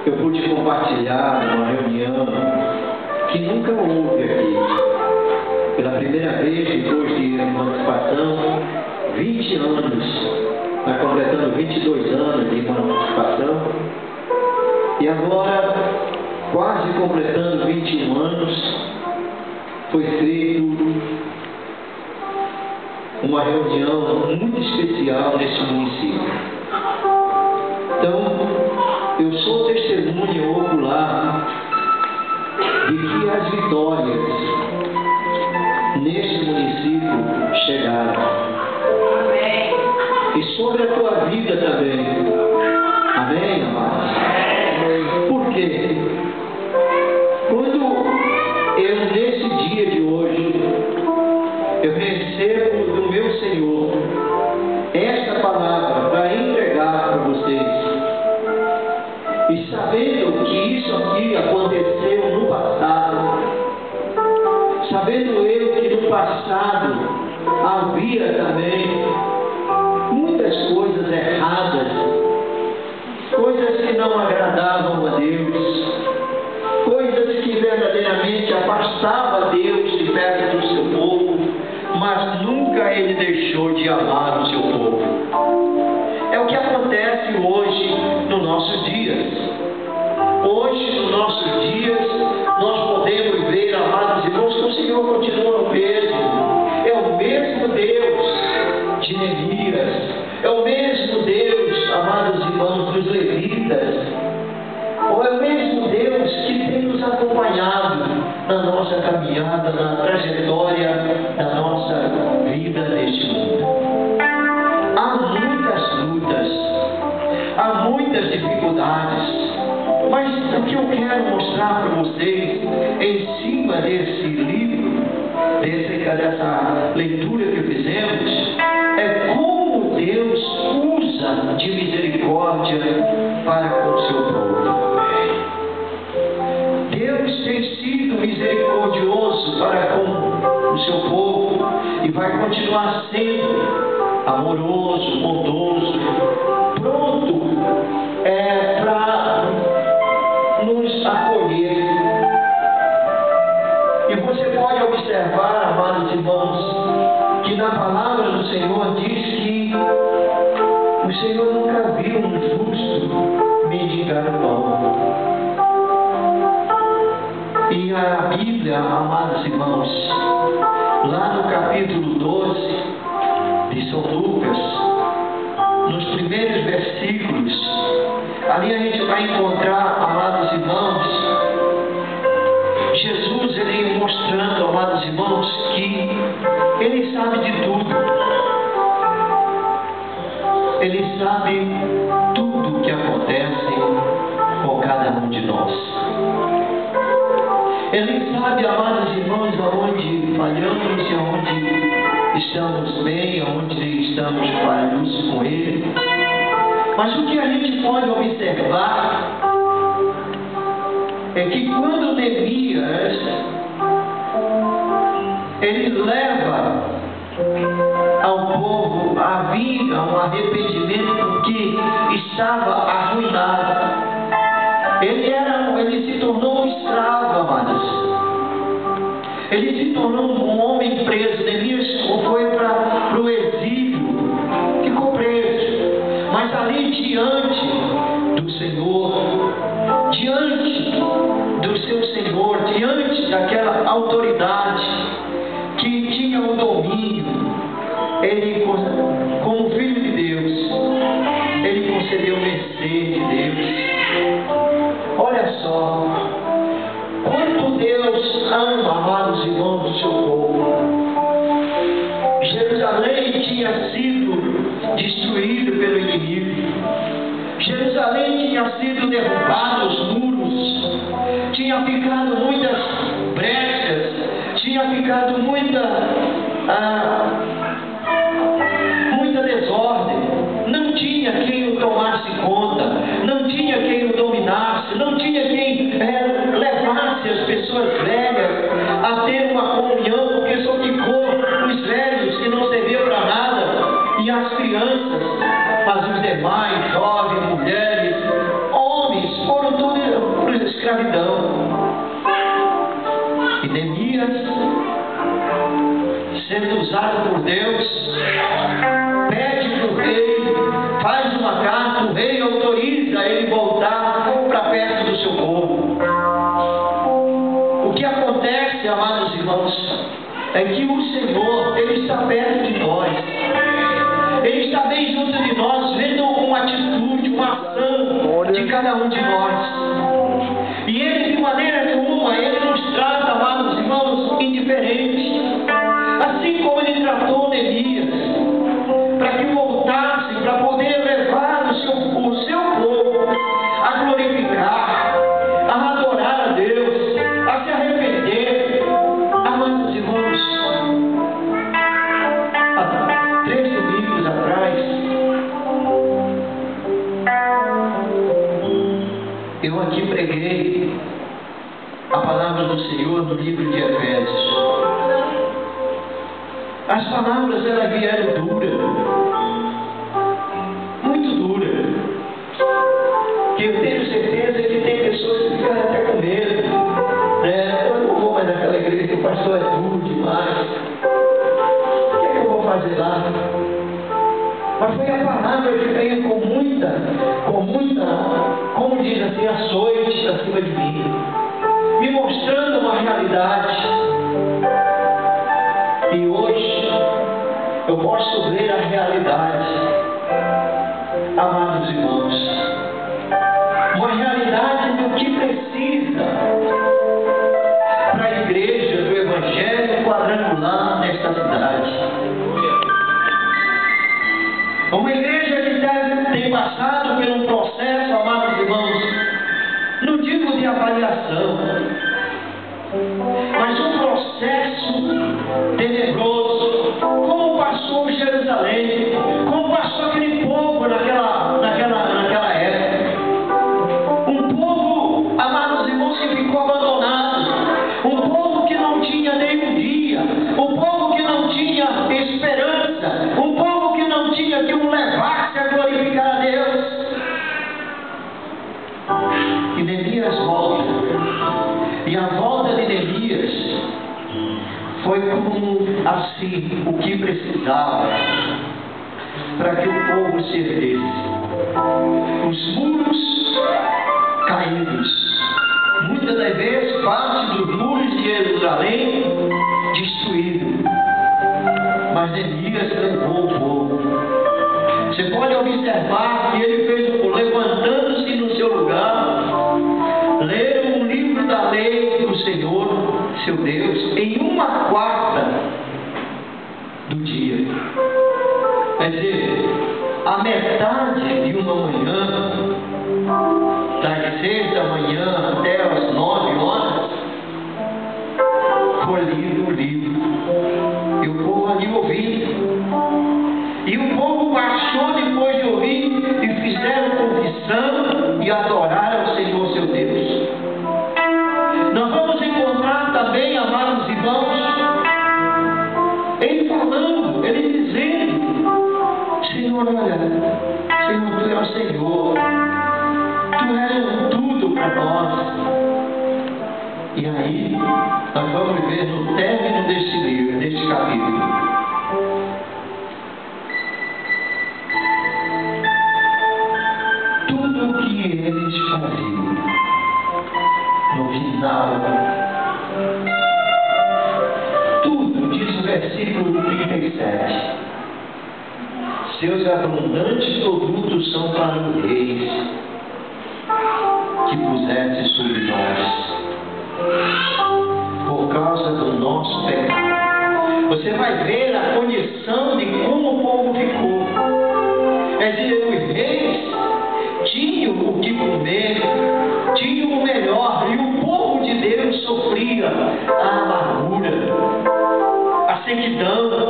eu pude compartilhar uma reunião que nunca houve aqui. Pela primeira vez, depois de emancipação, 20 anos, está completando 22 anos de emancipação, e agora, quase completando 21 anos, foi feito uma reunião muito especial nesse município. Então, eu sou testemunha ocular de que as vitórias neste município chegaram. Amém. E sobre a tua vida também. Amém, amados? Por quê? Quando eu, nesse dia de hoje, eu recebo do meu Senhor esta palavra para entregar para vocês, e sabendo que isso aqui aconteceu no passado, sabendo eu que no passado havia também muitas coisas erradas, coisas que não agradavam a Deus, coisas que verdadeiramente afastavam Deus de perto do seu povo, mas nunca Ele deixou de amar o seu povo. É o que acontece hoje nos nossos dias. Hoje, nos nossos dias, nós podemos ver, amados irmãos, que o Senhor continua o mesmo. É o mesmo Deus de Neemias. É o mesmo Deus, amados irmãos, dos levitas. Ou é o mesmo Deus que tem nos acompanhado na nossa caminhada, na trajetória da nossa vida neste mundo. Há muitas lutas, há muitas dificuldades, mas o que eu quero mostrar para vocês em cima desse livro, dessa leitura que fizemos, é como Deus usa de misericórdia para com o seu povo. Deus tem sido misericordioso para com o seu povo e vai continuar sendo amoroso, bondoso, pronto para nos acolher. E você pode observar, amados irmãos, que na palavra do Senhor diz que o Senhor nunca viu um justo mendigar o pão. E a Bíblia, amados irmãos, lá no capítulo 12 de São Lucas, nos primeiros versículos, ali a gente vai encontrar, amados irmãos, Jesus, ele mostrando, amados irmãos, que ele sabe de tudo. Ele sabe tudo o que acontece com cada um de nós. Ele sabe, amados irmãos, aonde falhamos e aonde estamos bem, aonde estamos falhos com Ele. Mas o que a gente pode observar é que quando Neemias ele leva ao povo a vir a um arrependimento porque estava arruinado, ele se tornou um escravo, amados. Ele se tornou um homem preso. Neemias foi para o exílio, ficou preso. Mas ali diante do Senhor, diante do seu Senhor, diante daquela autoridade que tinha o domínio, ele, como filho de Deus, ele concedeu mercê de Deus. Olha só, quanto Deus ama, amados irmãos, do seu povo. Jerusalém tinha sido destruído pelo inimigo. Jerusalém tinha sido derrubado, os muros. Tinha ficado muitas brechas. Tinha ficado muita desordem. Não tinha quem o tomasse conta. Não tinha quem o dominasse. Não tinha quem levasse as pessoas velhas a ter uma comunhão, porque só ficou os velhos que não serviam para nada e as crianças, mas os demais, jovens, mulheres, homens, foram todos autorizado por Deus, pede para o rei, faz uma carta, o rei autoriza ele voltar para perto do seu povo. O que acontece, amados irmãos, é que o Senhor, Ele está perto de nós. Ele está bem junto de nós, vendo uma atitude, uma ação de cada um de nós. E Ele, de maneira nenhuma, Ele nos trata, amados irmãos, indiferentes. Assim como Ele tratou Neemias, para que voltasse, para poder levar o seu povo a glorificar, a adorar a Deus, a se arrepender. Amados irmãos, há 3 domingos atrás, eu aqui preguei a palavra do Senhor no livro de Efésios. As palavras, elas vieram duras, muito duras, que eu tenho certeza que tem pessoas que ficam até com medo, né? Eu não vou mais naquela igreja que o pastor é duro demais, o que é que eu vou fazer lá? Mas foi a palavra que veio com muita, como diz assim, açoite acima de mim, me mostrando uma realidade. E hoje eu posso ver a realidade, amados irmãos, uma realidade do que precisa para a igreja do Evangelho quadrangular nesta cidade. Uma igreja que tem passado por um processo, amados irmãos, não digo de avaliação, mas um processo tenebroso, como passou Jerusalém, como passou aquele povo naquela época. Um povo, amados irmãos, que ficou abandonado, um povo que não tinha nenhum dia, um povo que não tinha esperança, um povo que não tinha que o levasse a glorificar a Deus. E Neemias volta, e a volta de Neemias foi como assim o que precisava para que o povo se erguesse. Os muros caídos, muitas das vezes parte dos muros de Jerusalém destruídos, mas Neemias levou o povo. Você pode observar que ele fez levantando-se no seu lugar, ler um livro da lei do Senhor, seu Deus, em 1/4 do dia. Quer dizer, a metade de uma manhã, das 6 da manhã até as 9 horas, foi lido o livro. E o povo ali ouvindo. E o povo baixou depois de ouvir e fizeram confissão e adoraram o Senhor seu Deus. Nós vamos encontrar também, amados irmãos, ele falando, ele dizendo: Senhor, olha, Senhor, Tu és o Senhor, Tu és um tudo para nós. E aí, nós vamos ver no término deste livro, deste capítulo, tudo o que eles faziam no final. Tudo, diz o versículo 37. Seus abundantes produtos são para o rei que puseste sobre nós, por causa do nosso pecado. Você vai ver a condição de como o povo ficou. Quer dizer, os reis tinham o que comer, tinham o melhor, e o povo de Deus sofria a amargura, a sequidão.